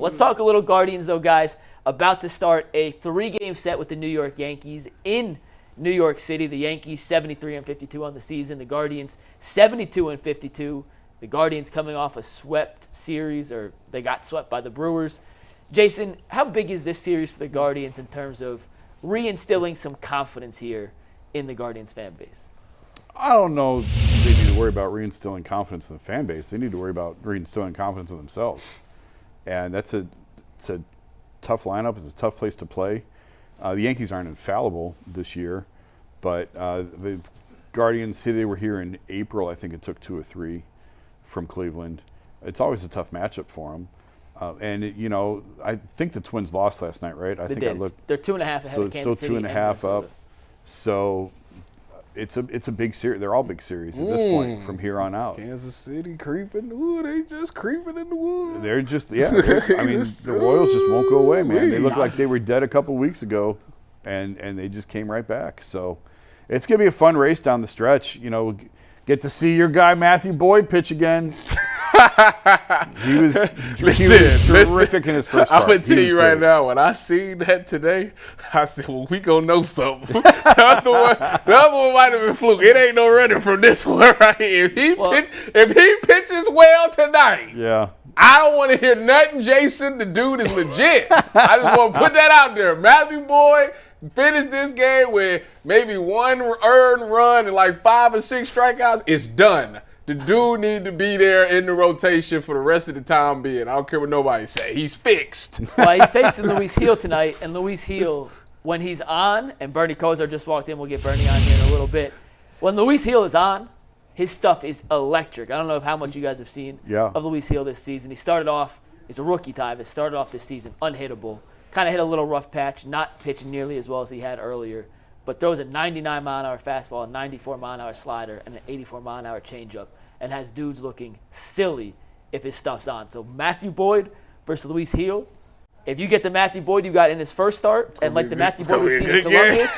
Let's talk a little Guardians, though, guys. About to start a 3-game set with the New York Yankees in New York City. The Yankees 73-52 on the season. The Guardians 72-52. The Guardians coming off a swept series, or they got swept by the Brewers. Jason, how big is this series for the Guardians in terms of reinstilling some confidence here in the Guardians fan base? I don't know if they need to worry about reinstilling confidence in the fan base. They need to worry about reinstilling confidence in themselves. And it's a tough lineup. It's a tough place to play. The Yankees aren't infallible this year, but the Guardians, say they were here in April. I think it took 2 or 3 from Cleveland. It's always a tough matchup for them. I think the Twins lost last night, right? They did. They're 2.5 ahead so of Kansas City. So it's still 2.5 up. So it's a big series. They're all big series at this point from here on out. Kansas City creeping. Ooh, they just creeping in the woods. They're just, the Royals just won't go away, man. They looked like they were dead a couple weeks ago, and they just came right back. So it's going to be a fun race down the stretch. Get to see your guy Matthew Boyd pitch again. He was terrific in his first start. I'm going to tell you right now, when I seen that today, I said, well, we going to know something. the other one might have been fluke. It ain't no running from this one right here. If he pitches well tonight, I don't want to hear nothing, Jason. The dude is legit. I just want to put that out there. Matthew Boyd finished this game with maybe 1 earned run and like 5 or 6 strikeouts. It's done. The dude need to be there in the rotation for the rest of the time being. I don't care what nobody say. He's fixed. Well, he's facing Luis Gil tonight, and Luis Gil, when he's on, and Bernie Kosar just walked in. We'll get Bernie on here in a little bit. When Luis Gil is on, his stuff is electric. I don't know how much you guys have seen of Luis Gil this season. He started off, he's a rookie time. He started off this season unhittable. Kind of hit a little rough patch, not pitching nearly as well as he had earlier, but throws a 99-mile-an-hour fastball, a 94-mile-an-hour slider, and an 84-mile-an-hour changeup, and has dudes looking silly if his stuff's on. So Matthew Boyd versus Luis Gil. If you get the Matthew Boyd you got in his first start, and like the Matthew Boyd we've seen in Columbus,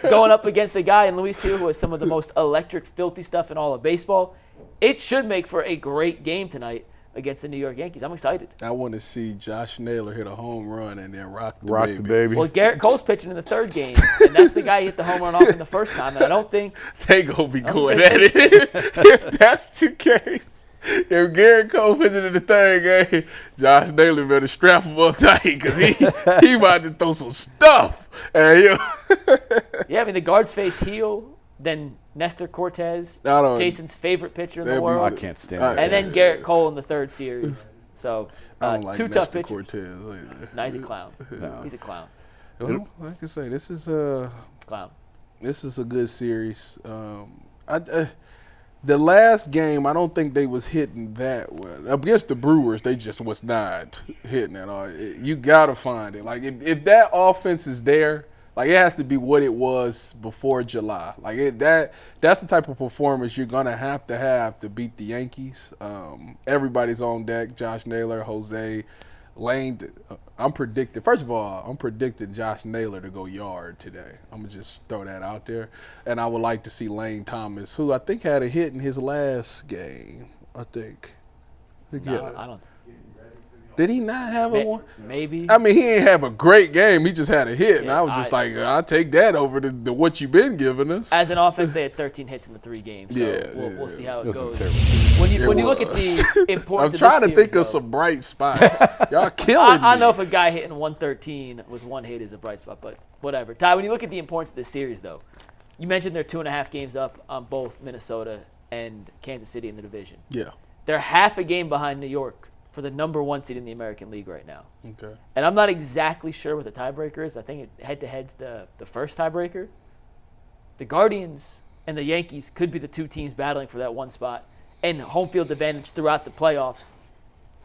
going up against the guy in Luis Gil who has some of the most electric, filthy stuff in all of baseball, it should make for a great game tonight against the New York Yankees. I'm excited. I want to see Josh Naylor hit a home run and then rock the baby. Well, Garrett Cole's pitching in the 3rd game, and that's the guy who hit the home run off in the first time. And I don't think they gonna be going at it. If that's the case, if Garrett Cole pitching in the 3rd game, Josh Naylor better strap him up tight because he about to throw some stuff. Yeah, I mean the guards face Gil, then Nestor Cortez, Jason's favorite pitcher in the world. I can't stand it. And then Garrett Cole in the 3rd series. So I don't like 2 Nestor tough pitchers. Cortez. No, he's a clown. No. He's a clown. Well, like I say, this is a clown. This is a good series. The last game, I don't think they was hitting that well. Against the Brewers, they just was not hitting at all. You got to find it. Like, if that offense is there, like, it has to be what it was before July. Like, that's the type of performance you're going to have to beat the Yankees. Everybody's on deck. Josh Naylor, Jose, Lane. I'm predicting Josh Naylor to go yard today. I'm going to just throw that out there. And I would like to see Lane Thomas, who I think had a hit in his last game, I think. No, I don't. Did he not have one? Maybe. I mean, he ain't have a great game. He just had a hit, and I was just I'll take that over the what you've been giving us. As an offense, they had 13 hits in the 3 games. So we'll see how it goes. When you look at the importance I'm trying of to think of some bright spots. Y'all killing me. I know if a guy hitting 113 was 1 hit is a bright spot, but whatever. Ty, when you look at the importance of this series, though, you mentioned they're 2.5 games up on both Minnesota and Kansas City in the division. Yeah. They're half a game behind New York for the number 1 seed in the American League right now. Okay. And I'm not exactly sure what the tiebreaker is. I think head-to-head's the first tiebreaker. The Guardians and the Yankees could be the 2 teams battling for that 1 spot and home field advantage throughout the playoffs.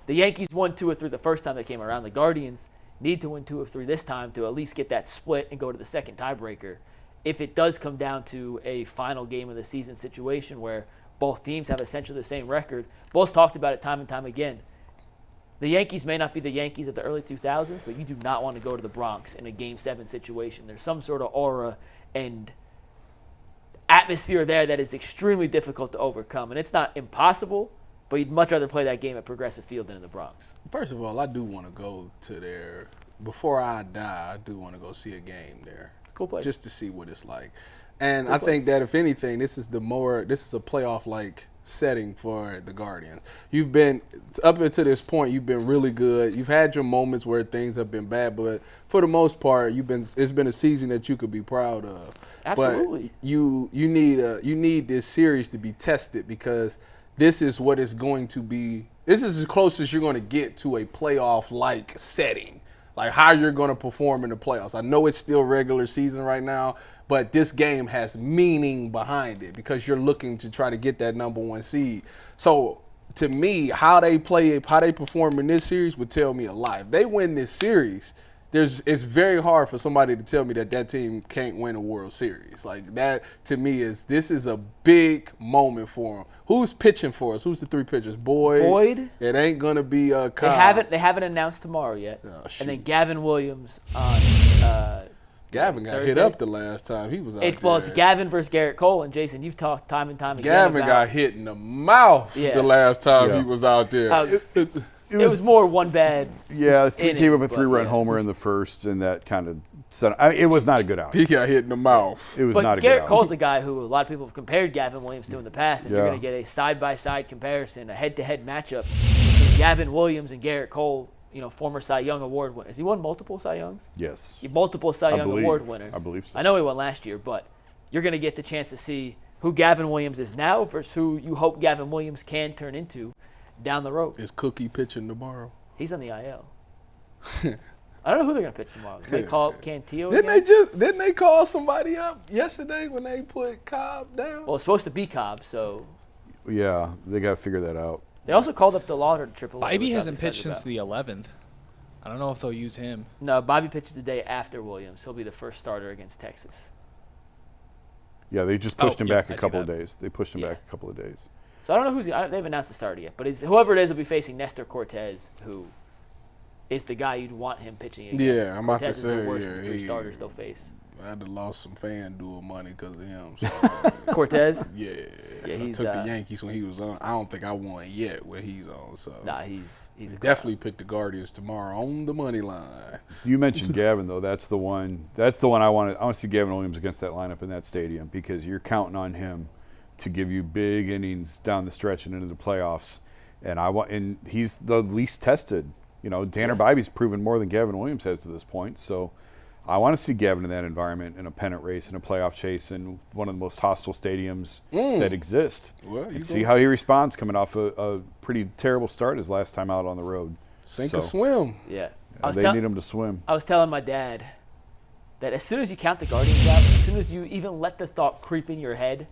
The Yankees won 2 or 3 the first time they came around. The Guardians need to win 2 or 3 this time to at least get that split and go to the second tiebreaker. If it does come down to a final game of the season situation where both teams have essentially the same record, both talked about it time and time again. The Yankees may not be the Yankees of the early 2000s, but you do not want to go to the Bronx in a Game 7 situation. There's some sort of aura and atmosphere there that is extremely difficult to overcome. And it's not impossible, but you'd much rather play that game at Progressive Field than in the Bronx. First of all, I do want to go to there. Before I die, I do want to go see a game there. Cool place. Just to see what it's like. And Cool I think place. that if anything, this is a playoff-like setting for the Guardians. You've been, up until this point, you've been really good. You've had your moments where things have been bad, but for the most part, it's been a season that you could be proud of. Absolutely. But you need this series to be tested, because this is what it's going to be. This is as close as you're going to get to a playoff-like setting, like how you're going to perform in the playoffs. I know it's still regular season right now, but this game has meaning behind it because you're looking to try to get that number 1 seed. So to me, how they perform in this series would tell me a lot. If they win this series, it's very hard for somebody to tell me that team can't win a World Series. Like, that to me this is a big moment for them. Who's pitching for us? Who's the 3 pitchers? Boyd. It ain't gonna be Cobb. They haven't announced tomorrow yet. Oh, shoot. And then Gavin Williams on Gavin got Thursday. hit up the last time he was out there. Well, it's Gavin versus Garrett Cole, and Jason, you've talked time and time again Gavin about got hit in the mouth the last time he was out there. it was more one bad. Yeah, inning, gave up a but 3-run yeah. homer in the first, and that kind of set. It was not a good outing. He got hit in the mouth. It was But not a Garrett good Cole's outing. the guy who a lot of people have compared Gavin Williams to in the past, and you're Yeah. going to get a side-by-side comparison, a head-to-head matchup between Gavin Williams and Garrett Cole, former Cy Young Award winner. Has he won multiple Cy Youngs? Yes. Multiple Cy Young Award winner. I believe so. I know he won last year, but you're going to get the chance to see who Gavin Williams is now versus who you hope Gavin Williams can turn into down the road. Is Cookie pitching tomorrow? He's on the IL. I don't know who they're going to pitch tomorrow. They call up Cantillo Didn't again? they call somebody up yesterday when they put Cobb down? Well, it's supposed to be Cobb, so Yeah, they got to figure that out. they also called up the Lauder to AAA. Bobby which I'm hasn't excited pitched since about. the 11th. I don't know if they'll use him. No, Bobby pitches the day after Williams. He'll be the first starter against Texas. Yeah, they just pushed him back I a see couple of that. days. They pushed him Yeah. back a couple of days. So I don't know who's. They haven't announced the starter yet, but whoever it is will be facing Nestor Cortez, who is the guy you'd want him pitching against. Yeah, I'm about to Cortez is say, the worst of yeah, the 3 he- starters they'll face. I had to lost some fan duel money because of him. So, Cortez? yeah, Yeah, I he's, took the Yankees when he was on. I don't think I won yet when he's on. So Nah, he's a definitely pick the Guardians tomorrow on the money line. You mentioned Gavin though. That's the one. That's the one I want to see Gavin Williams against that lineup in that stadium, because you're counting on him to give you big innings down the stretch and into the playoffs. And he's the least tested. Tanner Bibby's proven more than Gavin Williams has to this point. So I want to see Gavin in that environment, in a pennant race, in a playoff chase, in one of the most hostile stadiums that exist. Well, and see how he responds coming off a pretty terrible start his last time out on the road. Sink So, or swim. Yeah. They need him to swim. I was telling my dad that as soon as you count the Guardians out, as soon as you even let the thought creep in your head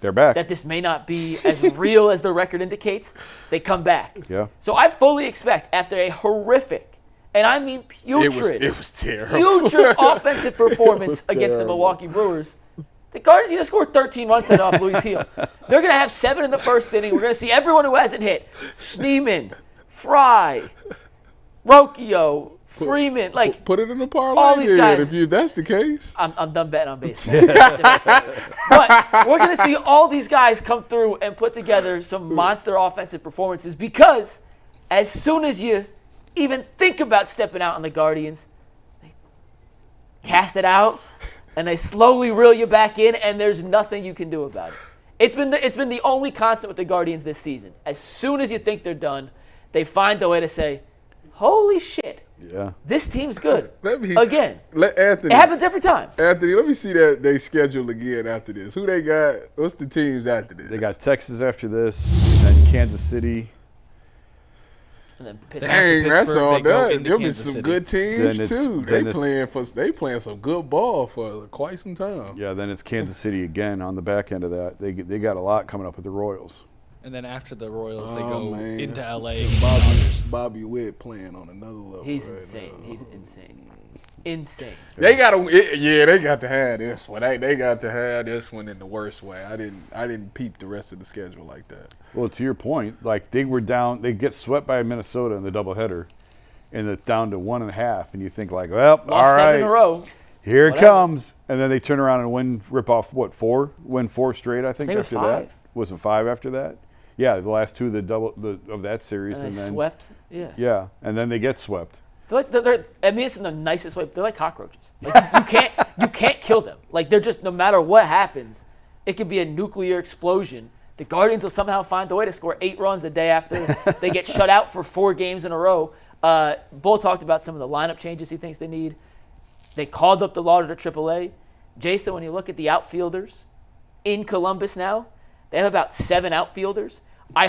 They're back. that this may not be as real as the record indicates, they come back. Yeah. So I fully expect, after a horrific, and I mean putrid, It was terrible. putrid offensive performance against the terrible. Milwaukee Brewers, the Guardians are going to score 13 runs tonight off Luis Hill. They're going to have 7 in the first inning. We're going to see everyone who hasn't hit. Schneeman, Fry, Rocchio, Freeman. Like, Put it in the parlay. all these then, guys- if that's the case. I'm done betting on baseball. But we're going to see all these guys come through and put together some monster offensive performances, because as soon as you even think about stepping out on the Guardians, they cast it out and they slowly reel you back in, and there's nothing you can do about it. It's been the only constant with the Guardians this season. As soon as you think they're done, they find a way to say, holy shit, Yeah. this team's good. Again. Again. Let Anthony. It happens every time. Anthony, let me see that they schedule again after this. Who they got? What's the teams after this? They got Texas after this, and then Kansas City. And then Then Pittsburgh. after Dang, that's Pittsburgh, all they go that. into There'll be Kansas some City. good Then teams it's- too. then They playing some good ball for quite some time. Yeah, then it's Kansas City again on the back end of that. They got a lot coming up with the Royals. And then after the Royals, they Oh, go man. into LA against the Dodgers. Bobby Witt playing on another level. He's right insane. now. He's insane. Insane. They got to, yeah. They got to have this one. They got to have this one in the worst way. I didn't peep the rest of the schedule like that. Well, to your point, like they were down, they get swept by Minnesota in the doubleheader, and it's down to 1.5, and you think like, well, Lost all 7 right, in a row. here Whatever. it comes, and then they turn around and rip off 4 straight. I think it was after that 5. was it 5 after that, Yeah, the last two of that series, And and they then swept. Yeah. yeah, and then they get swept. I mean, it's in the nicest way. They're like cockroaches. Like, you can't kill them. Like, they're just, no matter what happens, it could be a nuclear explosion. The Guardians will somehow find a way to score 8 runs the day after they get shut out for 4 games in a row. Bull talked about some of the lineup changes he thinks they need. They called up the Lauder to AAA. Jason, when you look at the outfielders in Columbus now, they have about 7 outfielders. I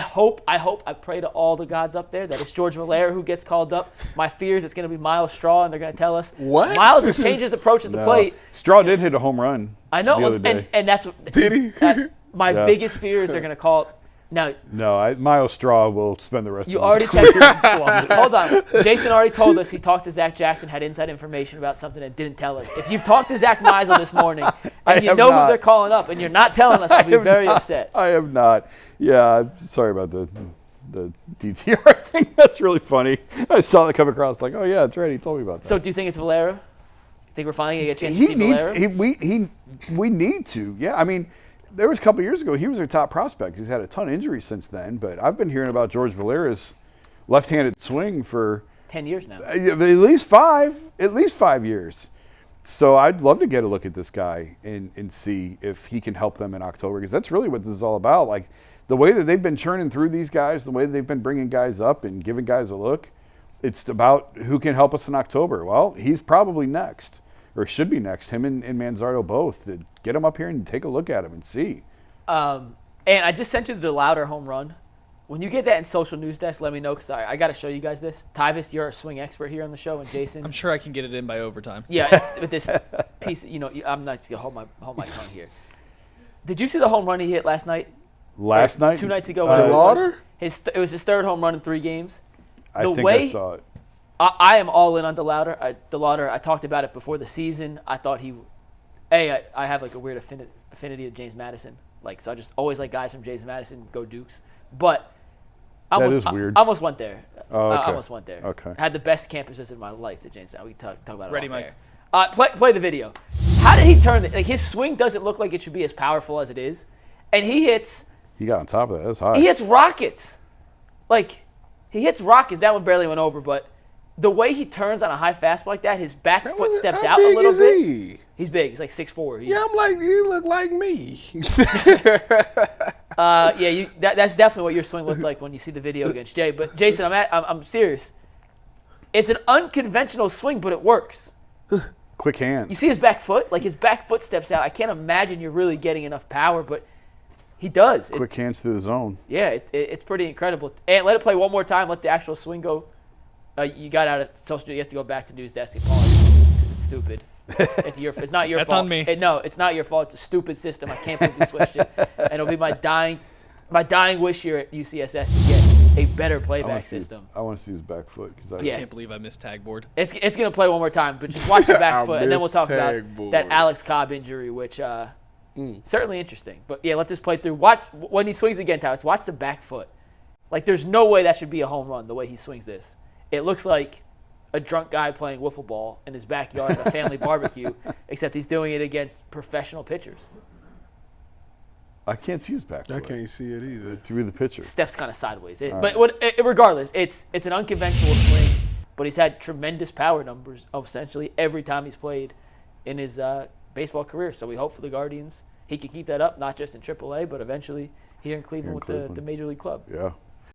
pray to all the gods up there that it's George Valera who gets called up. My fear is it's going to be Miles Straw, and they're going to tell us. What? Miles has changed his approach at the plate. Straw did hit a home run. I know, the other day. and that's Did he? my Yeah. biggest fear is they're going to call it. Now, No, Miles Straw will spend the rest you of already his checked career your. in Columbus. Hold on. Jason already told us he talked to Zach Jackson, had inside information about something and didn't tell us. If you've talked to Zach Meisel this morning I and you have know not. who they're calling up and you're not telling us, I'll be very upset. I have not. Yeah, I'm sorry about the DTR thing. That's really funny. I saw that come across like, oh yeah, that's right. He told me about that. So do you think it's Valera? You think we're finally going to get a chance to see Valera? We need to. Yeah, I mean, there was a couple years ago, he was our top prospect. He's had a ton of injuries since then, but I've been hearing about George Valera's left-handed swing for 10 years now. at least 5 years. So I'd love to get a look at this guy and see if he can help them in October, because that's really what this is all about. Like, the way that they've been churning through these guys, the way that they've been bringing guys up and giving guys a look, it's about who can help us in October. Well, he's probably next, or should be next, him and Manzardo both, to get him up here and take a look at him and see. And I just sent you the Louder home run. When you get that in social news desk, let me know, because I got to show you guys this. Tyvis, you're a swing expert here on the show, and Jason. I'm sure I can get it in by overtime. Yeah, with this piece, I'm not going to hold my tongue here. Did you see the home run he hit last night? Last night? 2 nights ago. The Lauder? It was his 3rd home run in 3 games. I The think way- I saw it. I am all in on DeLauder. I talked about it before the season. I thought I have like a weird affinity to James Madison. Like, so I just always like guys from James Madison, go Dukes. But I almost went there. Oh, okay. I almost went there. Okay. I had the best campus visit of my life to James Madison. We can talk about it. Ready, off Mike? air. Play the video. How did he turn it? Like, his swing doesn't look like it should be as powerful as it is, and he hits He got on top of that. That's high. He hits rockets. Like, he hits rockets. That one barely went over, but the way he turns on a high fastball like that, his back foot steps How out a big little is bit. he? He's big. He's like 6'4". Yeah, I'm like, you look like me. That's definitely what your swing looked like when you see the video against Jay. But Jason, I'm serious. It's an unconventional swing, but it works. Quick hands. You see his back foot? Like, his back foot steps out. I can't imagine you're really getting enough power, but he does. Quick hands through the zone. Yeah, it's pretty incredible. And let it play one more time. Let the actual swing go. You got out of social. You have to go back to news desk and pause because it's stupid. It's not your That's fault. on me. No, it's not your fault. It's a stupid system. I can't believe we switched it. And it'll be my dying wish here at UCSS to get a better playback system. I want to see his back foot because Yeah. I can't believe I missed tag board. It's gonna play one more time, but just watch the back foot, and then we'll talk about tag board. that Alex Cobb injury, which certainly interesting. But yeah, let this play through. Watch when he swings again, Thomas. Watch the back foot. Like, there's no way that should be a home run the way he swings this. It looks like a drunk guy playing wiffle ball in his backyard at a family barbecue, except he's doing it against professional pitchers. I can't see his back I foot. can't see it either. Through the pitcher. Steps kind of sideways. Regardless, it's an unconventional swing, but he's had tremendous power numbers essentially every time he's played in his baseball career. So we hope for the Guardians he can keep that up, not just in AAA, but eventually here in Cleveland with the major league club. Yeah.